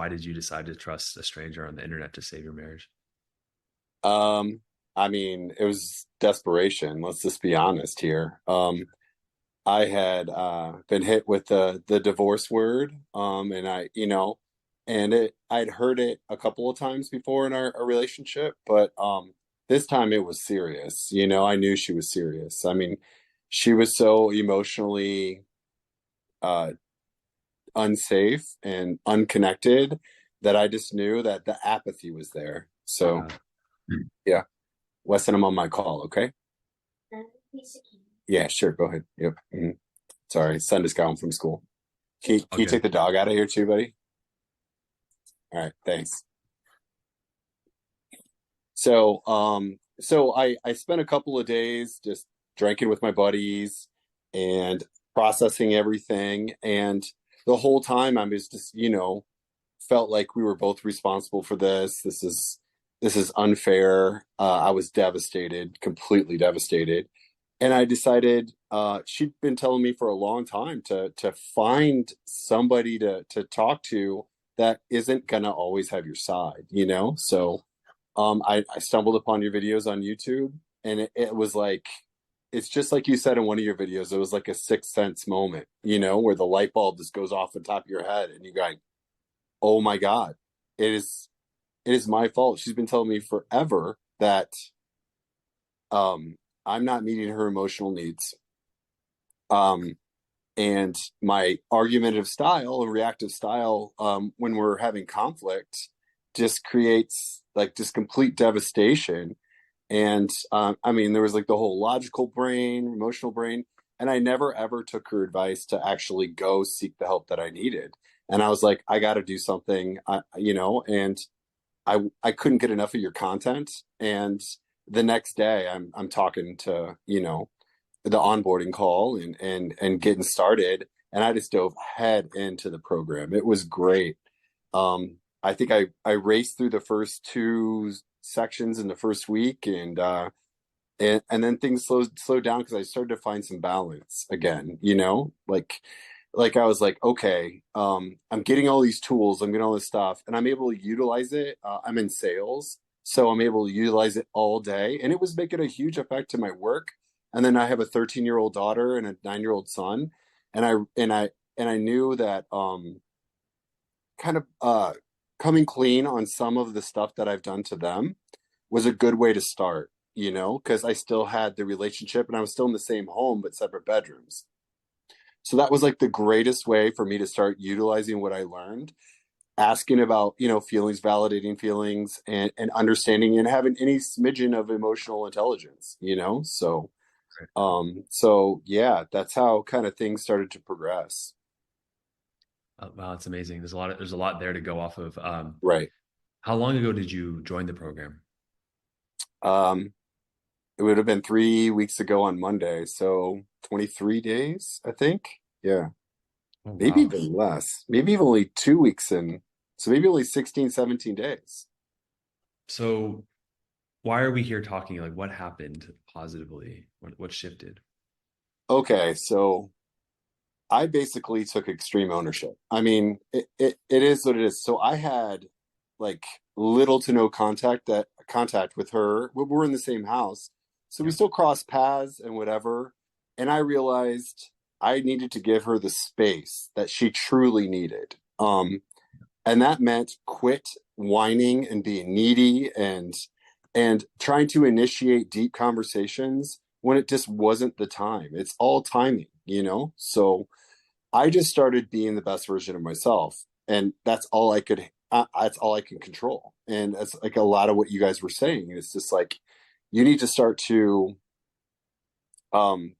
Why did you decide to trust a stranger on the internet to save your marriage? Um, I mean, it was desperation. Let's just be honest here. I had been hit with the divorce word, and I'd heard it a couple of times before in our relationship, but this time it was serious. I knew she was serious. I mean, she was so emotionally uh, unsafe and unconnected that I just knew that the apathy was there. So Uh, yeah, Weston, I'm on my call. Okay. Yeah, sure. Go ahead. Yep. Mhm. Sorry, son just got home from school. Can you okay. take the dog out of here too, buddy? All right, thanks. So I spent a couple of days just drinking with my buddies and processing everything. And the whole time I was just, felt like we were both responsible for this. This is unfair. I was devastated, completely devastated. And I decided she'd been telling me for a long time to find somebody to talk to that isn't gonna always have your side. So I stumbled upon your videos on YouTube, and it was like it's just like you said in one of your videos. It was like a sixth sense moment, where the light bulb just goes off the top of your head, and you go, "Oh my God, it is it is my fault." She's been telling me forever that I'm not meeting her emotional needs. Um, and my argumentative style and reactive style, when we're having conflict, just creates like just complete devastation. And I mean, there was like the whole logical brain, emotional brain, and I never ever took her advice to actually go seek the help that I needed. And I was like, I got to do something, and I couldn't get enough of your content. And the next day, I'm talking to the onboarding call and getting started, and I just dove head into the program. It was great. I think I raced through the first two sections in the first week, and then things slowed down because I started to find some balance again. Like I was like, okay, I'm getting all these tools, I'm getting all this stuff, and I'm able to utilize it. I'm in sales, so I'm able to utilize it all day, and it was making a huge effect to my work. And then I have a 13-year-old daughter and a 9-year-old son, and I knew that kind of coming clean on some of the stuff that I've done to them was a good way to start. Because I still had the relationship and I was still in the same home but separate bedrooms. So that was like the greatest way for me to start utilizing what I learned, asking about, feelings, validating feelings, and understanding and having any smidgen of emotional intelligence. So yeah, that's how kind of things started to progress. Wow, it's amazing. There's a lot there to go off of. Right. How long ago did you join the program? Um, it would have been 3 weeks ago on Monday. So 23 days, I think. Yeah. Oh, Maybe wow. even less. Maybe even only 2 weeks in. So maybe only 16, 17 days. So why are we here talking? Like, what happened positively? What shifted? Okay. So I basically took extreme ownership. I mean, it is what it is. So I had like little to no contact with her. We're in the same house, so we Yeah. still cross paths and whatever. And I realized I needed to give her the space that she truly needed. And that meant quit whining and being needy and trying to initiate deep conversations when it just wasn't the time. It's all timing. So I just started being the best version of myself, and that's all I could. That's all I can control, and that's like a lot of what you guys were saying. It's just like you need to start to um,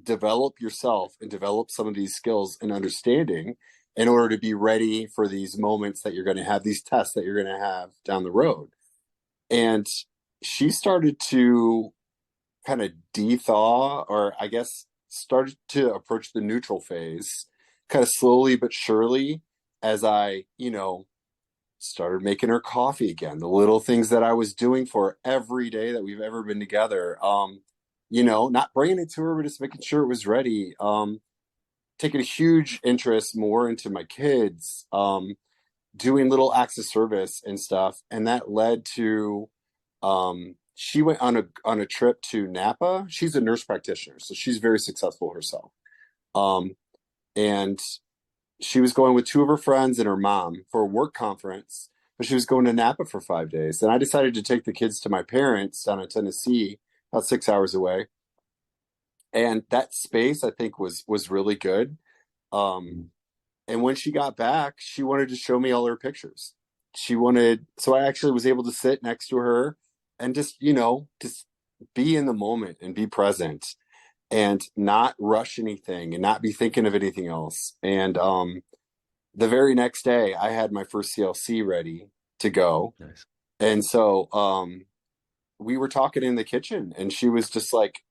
develop yourself and develop some of these skills and understanding in order to be ready for these moments that you're going to have, these tests that you're going to have down the road. And she started to kind of de-thaw, or I guess started to approach the neutral phase kind of slowly but surely as I started making her coffee again. The little things that I was doing for her every day that we've ever been together. Not bringing it to her, but just making sure it was ready. Taking a huge interest more into my kids. doing little acts of service and stuff, and that led to she went on a trip to Napa. She's a nurse practitioner, so she's very successful herself. Um, and she was going with two of her friends and her mom for a work conference, but she was going to Napa for 5 days. And I decided to take the kids to my parents down in Tennessee, about 6 hours away. And that space I think was really good. Um, and when she got back, she wanted to show me all her pictures. So I actually was able to sit next to her and just, just be in the moment and be present and not rush anything and not be thinking of anything else. And the very next day, I had my first CLC ready to go. Nice. And so we were talking in the kitchen, and she was just like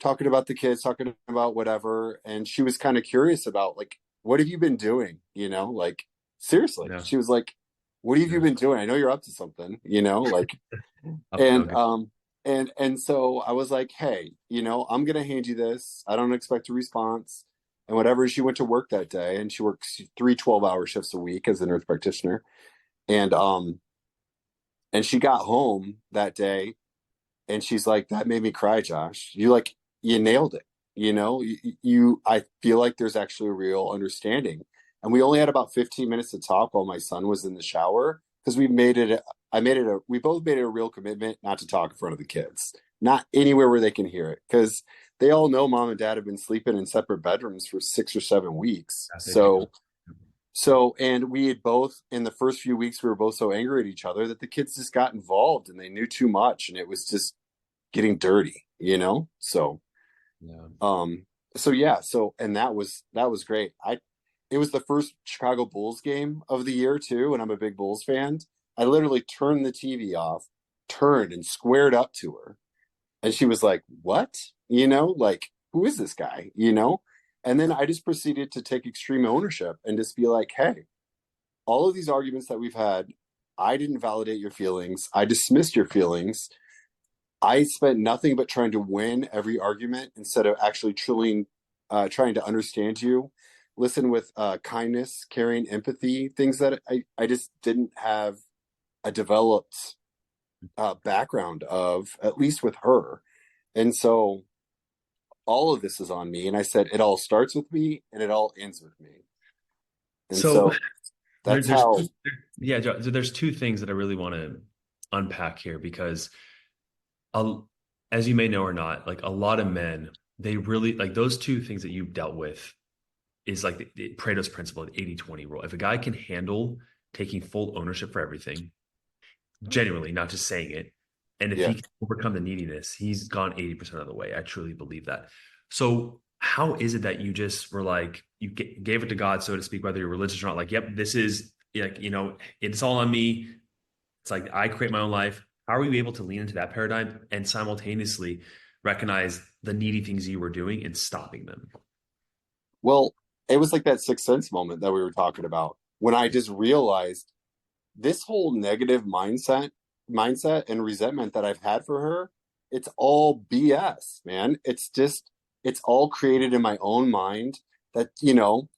talking about the kids, talking about whatever. And she was kind of curious about, like, what have you been doing? Like, seriously. Yeah. She was like, what have you Yeah. been doing? I know you're up to something, like, Up to no and good. so I was like, hey, I'm gonna hand you this. I don't expect a response. And whatever, she went to work that day, and she works 3 12-hour shifts a week as a nurse practitioner. And she got home that day, and she's like, that made me cry, Josh. You nailed it. I feel like there's actually a real understanding. And we only had about 15 minutes to talk while my son was in the shower, because we both made it a real commitment not to talk in front of the kids, not anywhere where they can hear it, because they all know mom and dad have been sleeping in separate bedrooms for 6 or 7 weeks. As they should. And we had both, in the first few weeks, we were both so angry at each other that the kids just got involved, and they knew too much, and it was just getting dirty, So, Yeah. um, so yeah, and that was great. It was the first Chicago Bulls game of the year too, and I'm a big Bulls fan. I literally turned the TV off, turned and squared up to her, and she was like, "What?" Like, who is this guy? And then I just proceeded to take extreme ownership and just be like, "Hey, all of these arguments that we've had, I didn't validate your feelings. I dismissed your feelings. I spent nothing but trying to win every argument instead of actually truly trying to understand you, listen with kindness, caring, empathy, things that I just didn't have a developed background of, at least with her. And so all of this is on me. And I said, it all starts with me and it all ends with me. And So so that's there's how, two, yeah, so there's two things that I really want to unpack here because a, as you may know or not, like a lot of men, they really like those two things that you've dealt with is like the Pareto's principle, the 80-20 rule. If a guy can handle taking full ownership for everything, genuinely, not just saying it, and if yeah. he can overcome the neediness, he's gone 80% of the way. I truly believe that. So how is it that you just were like, you gave it to God, so to speak, whether you're religious or not, like, yep, this is like, it's all on me. It's like I create my own life. How are you able to lean into that paradigm and simultaneously recognize the needy things you were doing and stopping them? Well, it was like that sixth sense moment that we were talking about, when I just realized this whole negative mindset and resentment that I've had for her, it's all BS, man. It's all created in my own mind, that,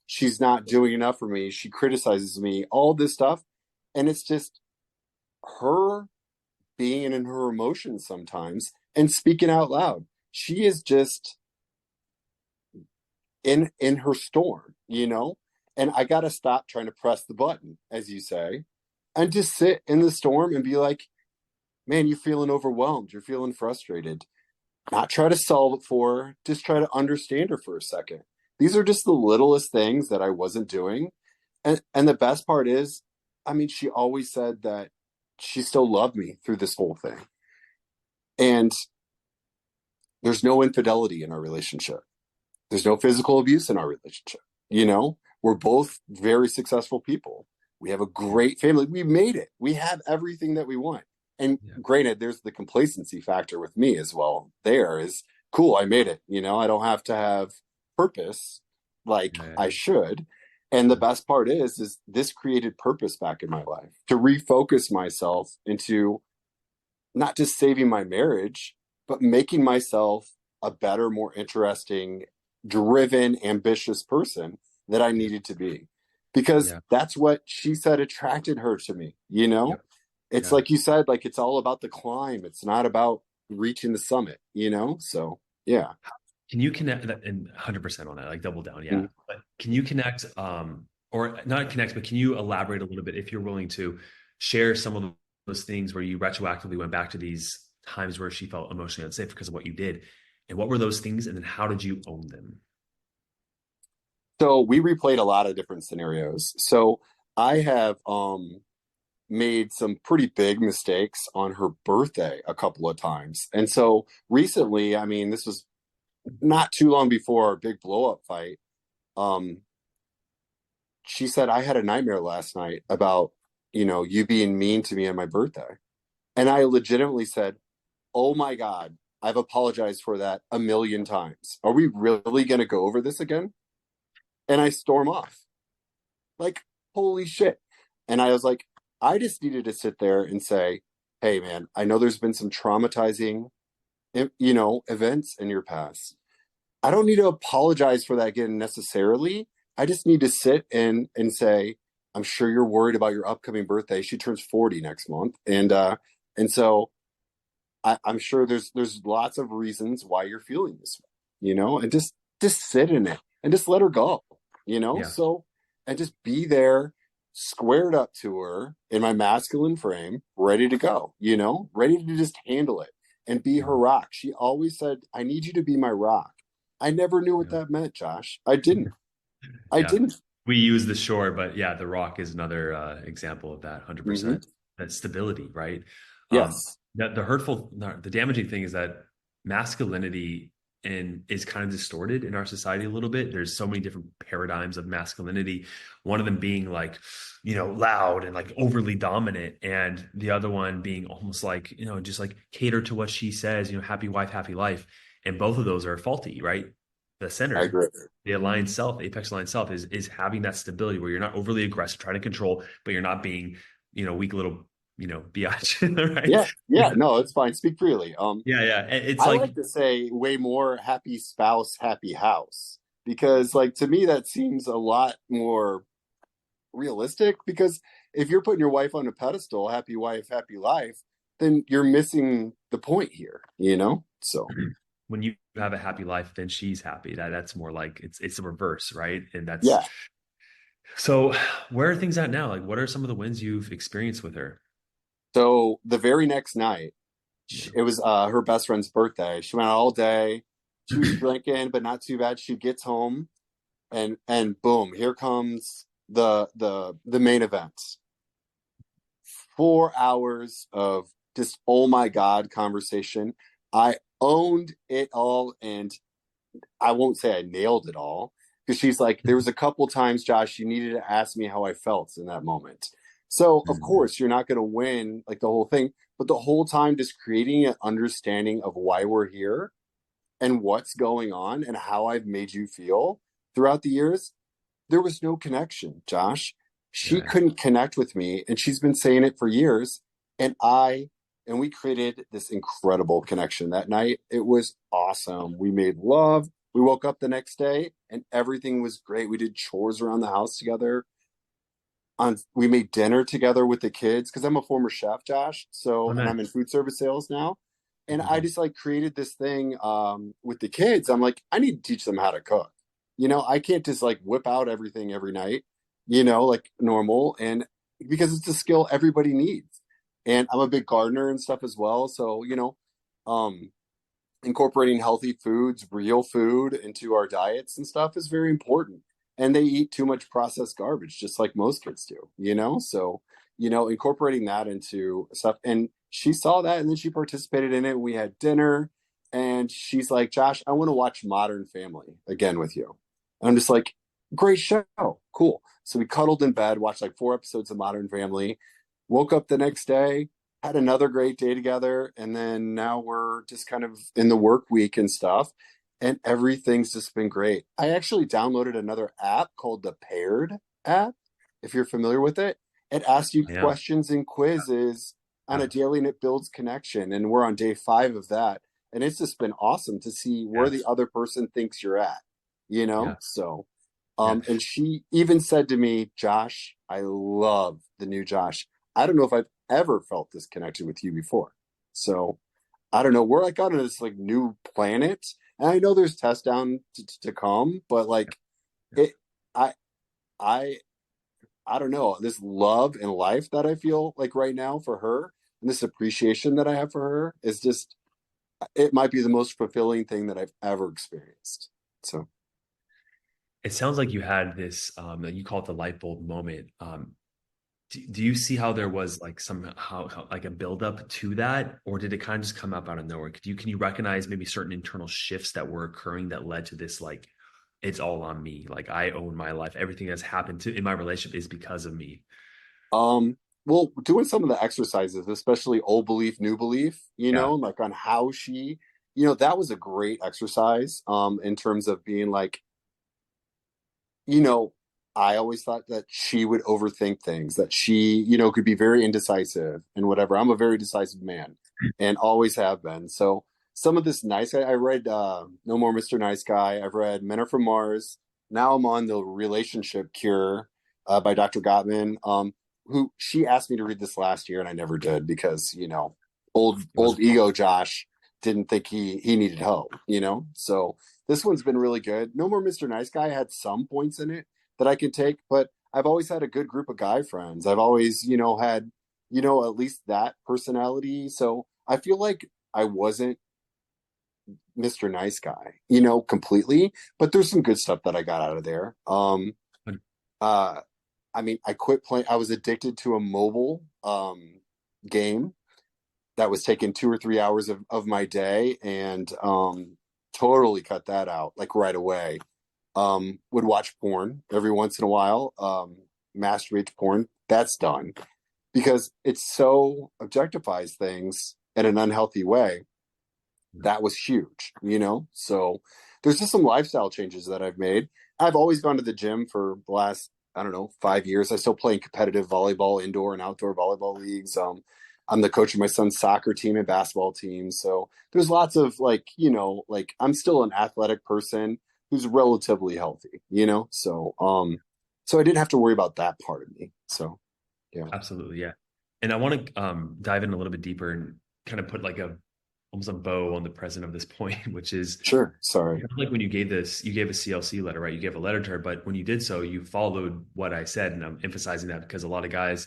she's not doing enough for me. She criticizes me, all this stuff. And it's just her being in her emotions sometimes and speaking out loud. She is just in her storm, and I got to stop trying to press the button, as you say, and just sit in the storm and be like, man, you're feeling overwhelmed, you're feeling frustrated. Not try to solve it for her, just try to understand her for a second. These are just the littlest things that I wasn't doing. And the best part is, I mean, she always said that she still loved me through this whole thing. And there's no infidelity in our relationship. There's no physical abuse in our relationship. We're both very successful people. We have a great family. We made it. We have everything that we want. And Yeah. granted, there's the complacency factor with me as well. There is, cool, I made it. I don't have to have purpose like Yeah. I should. And the best part is this created purpose back in my life, to refocus myself into not just saving my marriage, but making myself a better, more interesting, driven, ambitious person that I Yeah. needed to be. because Yeah. that's what she said attracted her to me, you Yeah. know? It's Yeah. like you said, like it's all about the climb. It's not about reaching the summit, you know? So, yeah. Can you connect that and 100% on that, like double down? Yeah. Mhm. But can you connect, or not connect, but can you elaborate a little bit if you're willing to share some of those things where you retroactively went back to these times where she felt emotionally unsafe because of what you did? And what were those things? And then how did you own them? So we replayed a lot of different scenarios. So I have made some pretty big mistakes on her birthday a couple of times. And so recently, I mean, this was not too long before our big blow up fight. Um, she said, I had a nightmare last night about, you being mean to me on my birthday. And I legitimately said, oh my God, I've apologized for that a million times. Are we really going to go over this again? And I storm off. Like, holy shit. And I was like, I just needed to sit there and say, hey, man, I know there's been some traumatizing, events in your past. I don't need to apologize for that again necessarily. I just need to sit and say, I'm sure you're worried about your upcoming birthday. She turns 40 next month. And so I'm sure there's lots of reasons why you're feeling this way, and just sit in it and just let her go, Yeah. so and just be there squared up to her in my masculine frame, ready to go, ready to just handle it and be her Mhm. rock. She always said, I need you to be my rock. I never knew what Yeah. that meant, Josh. I didn't. I Yeah. didn't. We use the shore, but yeah, the rock is another example of that Hmm. 100%. That stability, right? Yes, The hurtful, the damaging thing is that masculinity is kind of distorted in our society a little bit. There's so many different paradigms of masculinity. One of them being like, loud and like overly dominant, and the other one being almost like, just like cater to what she says, happy wife, happy life. And both of those are faulty, right? The I center, agree. the aligned self, apex aligned self is having that stability where you're not overly aggressive, trying to control, but you're not being, weak little, biatch, Yeah, right? yeah, no, it's fine. Speak freely. Yeah, yeah. It's I like, like to say way more happy spouse, happy house, because like to me that seems a lot more realistic, because if you're putting your wife on a pedestal, happy wife, happy life, then you're missing the point here, So, when you have a happy life, then she's happy. That's more like it's the reverse, right? And that's yeah. so. Where are things at now? Like, what are some of the wins you've experienced with her? So the very next night, Yeah. it was her best friend's birthday. She went out all day. She was drinking, but not too bad. She gets home and boom, here comes the main event. 4 hours of just oh my god conversation. I owned it all, and I won't say I nailed it all, because she's like, there was a couple times, Josh, you needed to ask me how I felt in that moment. So of Mm, course you're not going to win like the whole thing, but the whole time just creating an understanding of why we're here and what's going on and how I've made you feel throughout the years. There was no connection, Josh. She yeah. couldn't connect with me, and she's been saying it for years. And we created this incredible connection that night. It was awesome. We made love. We woke up the next day and everything was great. We did chores around the house together. We made dinner together with the kids, because I'm a former chef, Josh. Oh, So, and I'm in nice. food service sales now. And I Mhm. just like created this thing with the kids. I'm like, I need to teach them how to cook. I can't just like whip out everything every night, like normal. And because it's a skill everybody needs. And I'm a big gardener and stuff as well. So, um, incorporating healthy foods, real food into our diets and stuff is very important. And they eat too much processed garbage, just like most kids do, So, incorporating that into stuff. And she saw that and then she participated in it. We had dinner and she's like, Josh, I want to watch Modern Family again with you. And I'm just like, great show. Cool. So we cuddled in bed, watched like 4 episodes of Modern Family, woke up the next day, had another great day together, and then now we're just kind of in the work week and stuff, and everything's just been great. I actually downloaded another app called the Paired app, if you're familiar with it. It asks you Yeah. questions and quizzes on a Yeah. daily, and it builds connection, and we're on day 5 of that, and it's just been awesome to see where Yeah. the other person thinks you're at, Yeah. so Yeah. And she even said to me, Josh, I love the new Josh. I don't know if I've ever felt this connected with you before. So I don't know. We're like on this like new planet. And I know there's tests down to come, but like it, I, I, I don't know. This love and life that I feel like right now for her and this appreciation that I have for her is just, it might be the most fulfilling thing that I've ever experienced. So, It sounds like you had this, you call it the light bulb moment. Do you see how there was like somehow like a buildup to that, or did it kind of just come up out of nowhere? Can you recognize maybe certain internal shifts that were occurring that led to this like it's all on me, like I own my life, everything that's happened to in my relationship is because of me. um, well, doing some of the exercises, especially old belief, new belief, Yeah, like on how she, that was a great exercise, in terms of being like, you know, I always thought that she would overthink things, that she, could be very indecisive and whatever. I'm a very decisive man and always have been. So some of this nice guy, I read No More Mr. Nice Guy. I've read Men Are From Mars. Now I'm on The Relationship Cure by Dr. Gottman, who she asked me to read this last year and I never did because, it was old ego Josh didn't think he needed help, So this one's been really good. No More Mr. Nice Guy had some points in it that I could take, but I've always had a good group of guy friends. I've always, had, at least that personality. So I feel like I wasn't Mr. Nice Guy, completely, but there's some good stuff that I got out of there. Uh, I mean, I quit playing. I was addicted to a mobile game that was taking 2 or 3 hours of my day and totally cut that out like right away. Would watch porn every once in a while, masturbate to porn. That's done because it so objectifies things in an unhealthy way. That was huge, So there's just some lifestyle changes that I've made. I've always gone to the gym for the last, I don't know, 5 years. I still play in competitive volleyball, indoor and outdoor volleyball leagues. I'm the coach of my son's soccer team and basketball team. So there's lots of like, like I'm still an athletic person who's relatively healthy, so I didn't have to worry about that part of me. So yeah. absolutely, yeah. And I want to dive in a little bit deeper and kind of put like a almost a bow on the present of this point, which is Sure. Sorry. like when you gave this, you gave a CLC letter, right? You gave a letter to her, but when you did so, you followed what I said. And I'm emphasizing that because a lot of guys,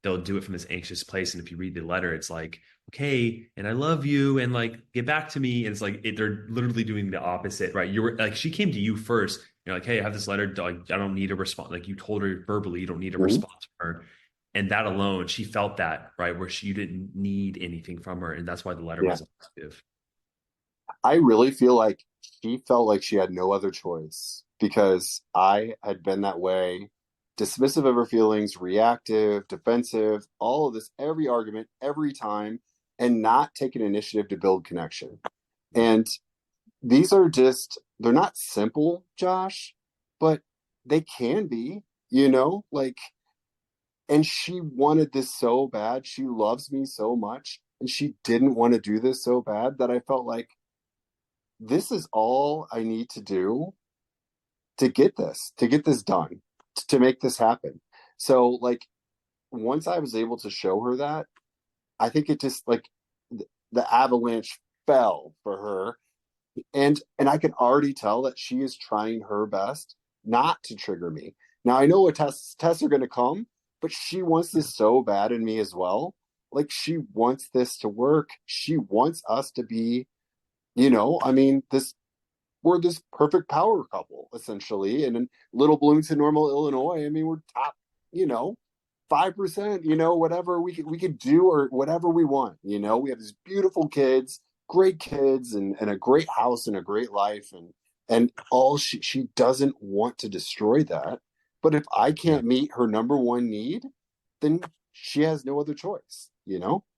they'll do it from this anxious place. And if you read the letter, it's like, okay, and I love you, and like, get back to me. And it's like, they're literally doing the opposite, right? You were like, she came to you first. You're like, hey, I have this letter. Like, I don't need a response. Like you told her verbally, you don't need a Mhm. response from her. And that alone, she felt that, right? Where you didn't need anything from her. And that's why the letter Yeah. was effective. I really feel like she felt like she had no other choice because I had been that way, dismissive of her feelings, reactive, defensive, all of this, every argument, every time, and not taking initiative to build connection. And these are just, they're not simple, Josh, but they can be, like, and she wanted this so bad. She loves me so much. And she didn't want to do this so bad that I felt like this is all I need to do to get this done, to make this happen. So like once I was able to show her that, I think it just like the avalanche fell for her, and I can already tell that she is trying her best not to trigger me. Now I know what tests are going to come, but she wants this so bad in me as well. Like she wants this to work. She wants us to be, I mean, this we're this perfect power couple essentially. And in Little Bloomington, Normal, Illinois, I mean, we're top, you know, 5%, whatever we could do or whatever we want. We have these beautiful kids, great kids, and a great house and a great life, and all she doesn't want to destroy that. But if I Yeah. can't meet her number one need, then she has no other choice.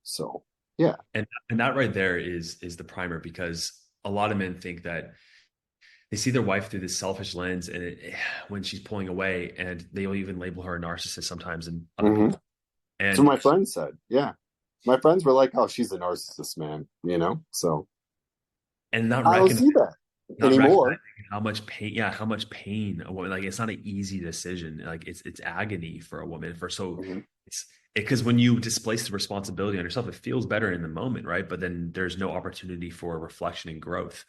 So yeah. And that right there is the primer because a lot of men think that they see their wife through this selfish lens and when she's pulling away and they'll even label her a narcissist sometimes and other Mm-hmm. people So and my friends said, yeah. My friends were like, "Oh, she's a narcissist, man," So not I don't recognize see that. Not anymore. recognizing how much pain, yeah, how much pain a woman, like it's not an easy decision. Like it's agony for a woman for so Mhm. it's because when you displace the responsibility on yourself, it feels better in the moment, right? But then there's no opportunity for reflection and growth.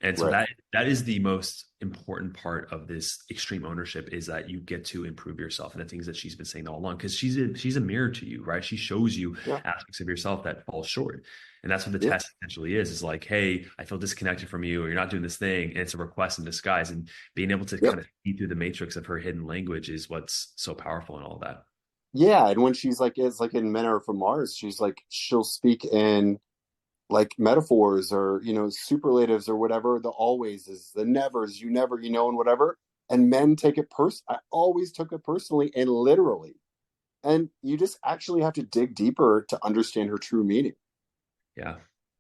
And so Right. that is the most important part of this extreme ownership is that you get to improve yourself and the things that she's been saying all along because she's a mirror to you, right? She shows you Yeah. aspects of yourself that fall short. And that's what the Yeah. test essentially is like, hey, I feel disconnected from you, or you're not doing this thing. And it's a request in disguise. And being able to Yep. kind of see through the matrix of her hidden language is what's so powerful in all that. Yeah. And when she's like, it's like in Men Are From Mars, she's like, she'll speak in like metaphors or, superlatives or whatever, the alwayses, the nevers, you never, and whatever. And men take it I always took it personally and literally. And you just actually have to dig deeper to understand her true meaning. Yeah.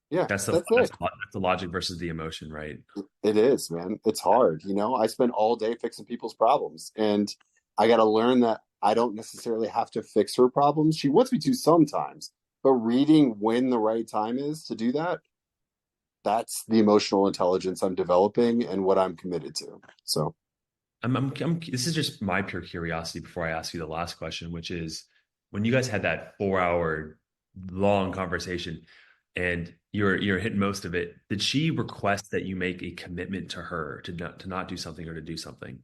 Yeah, That's the that's it. that's the logic versus the emotion, right? It is, man. It's hard. I spend all day fixing people's problems, and I got to learn that I don't necessarily have to fix her problems. She wants me to sometimes, but reading when the right time is to do that, that's the emotional intelligence I'm developing and what I'm committed to. So, This is just my pure curiosity before I ask you the last question, which is when you guys had that 4 hour long conversation and you're hitting most of it, did she request that you make a commitment to her to not do something or to do something?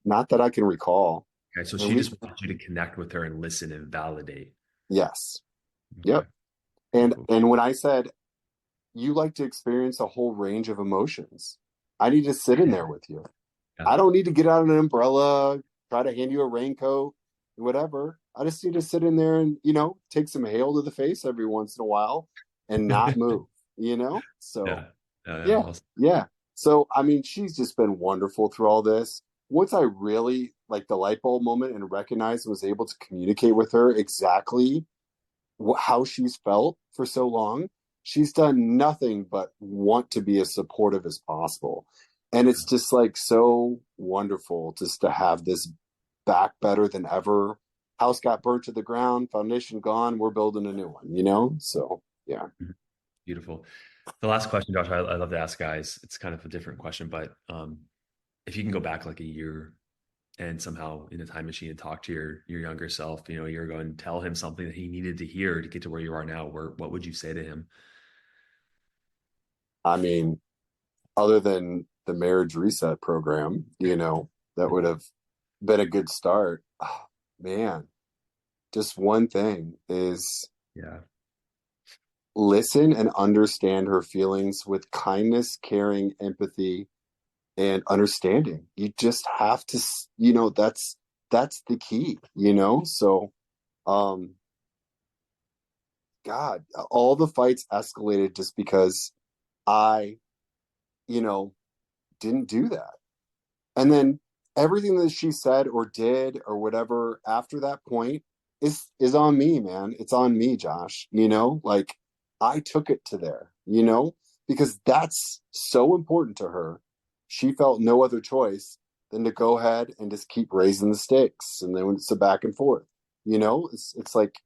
not that I can recall. Okay, so At she least, just wants you to connect with her and listen and validate. yes. Okay, Yep. cool, And cool. and when I said you like to experience a whole range of emotions, I need to sit in there with you. Yeah. I don't need to get out an umbrella, try to hand you a raincoat, whatever. I just need to sit in there and, take some hail to the face every once in a while and not move. So, Yeah. Yeah. yeah, Awesome. yeah. So, I mean, she's just been wonderful through all this. Once I really like the light bulb moment and recognized and was able to communicate with her exactly how she's felt for so long, she's done nothing but want to be as supportive as possible. And it's just like so wonderful just to have this back better than ever. House got burnt to the ground, foundation gone, we're building a new one. So, yeah. Mhm. Beautiful. The last question, Josh, I love to ask guys. It's kind of a different question, but if you can go back like a year and somehow in a time machine and talk to your younger self, a year ago and tell him something that he needed to hear to get to where you are now, what would you say to him? I mean, other than the marriage reset program, that would have been a good start. Oh, man, just one thing is Yeah. listen and understand her feelings with kindness, caring, empathy, and understanding. You just have to, that's the key. So, um, God, all the fights escalated just because I, you know, didn't do that. And then everything that she said or did or whatever after that point is on me, man. It's on me, Josh. Like I took it to there, because that's so important to her. She felt no other choice than to go ahead and just keep raising the stakes. And then it's a back and forth. It's like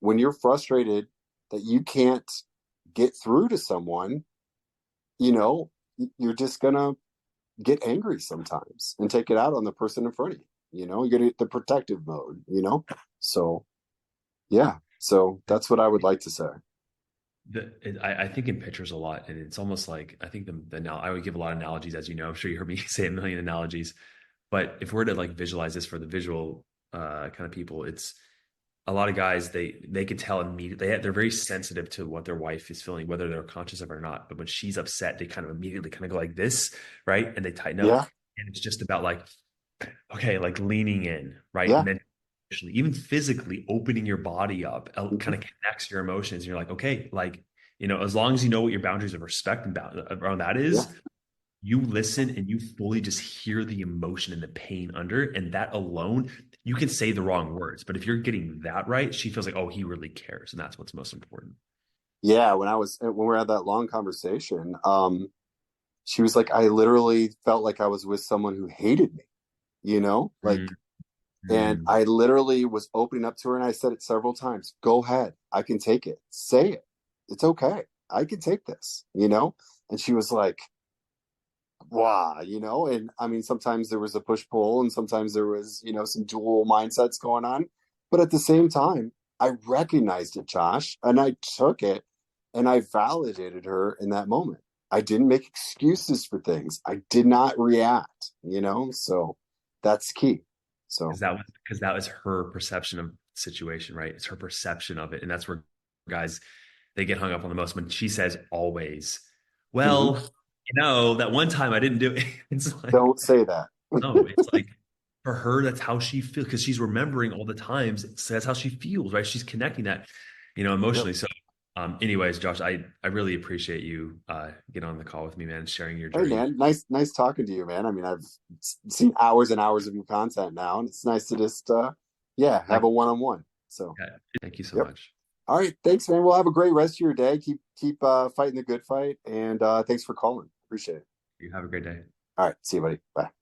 when you're frustrated that you can't get through to someone, you know, you're just gonna get angry sometimes and take it out on the person in front of you. You get the protective mode. So yeah, so that's what I would like to say. I think in pictures a lot, and it's almost like I think the now I would give a lot of analogies, as you know. I'm sure you heard me say a million analogies, but if we're to like visualize this for the visual kind of people, it's a lot of guys they could tell immediately they're very sensitive to what their wife is feeling, whether they're conscious of it or not. But when she's upset, they kind of immediately kind of go like this, right? And they tighten up, Yeah, and it's just about like okay, like leaning in, right? yeah. And then actually, even physically opening your body up Mhm. kind of connects your emotions. And you're like, okay, like, as long as you know what your boundaries of respect and around that Yeah, is, you listen and you fully just hear the emotion and the pain under, and that alone, you can say the wrong words. But if you're getting that right, she feels like, oh, he really cares. And that's what's most important. yeah. When we were at that long conversation, she was like, I literally felt like I was with someone who hated me, like. And Mm-hmm. I literally was opening up to her and I said it several times. Go ahead. I can take it. Say it. It's okay. I can take this. And she was like, wow, you know, and I mean, sometimes there was a push pull and sometimes there was, you know, some dual mindsets going on. But at the same time, I recognized it, Josh, and I took it and I validated her in that moment. I didn't make excuses for things. I did not react, you know, so that's key. So, Because that was her perception of the situation, right? It's her perception of it. And that's where guys they get hung up on the most when she says always. mhm. Well, that one time I didn't do it. It's like, Don't say that. no, it's like for her, that's how she feels because she's remembering all the times. So that's how she feels, right? She's connecting that, Yep. emotionally. So, anyways, Josh, I really appreciate you getting on the call with me, man, sharing your Hey, journey. man, nice talking to you, man. I mean, I've seen hours and hours of your content now, and it's nice to just, yeah, have Like, a one-on-one. So, yeah, thank you so yep. much. All right. Thanks, man. We'll have a great rest of your day. Keep fighting the good fight. And thanks for calling. Appreciate it. You have a great day. All right. See you, buddy. Bye.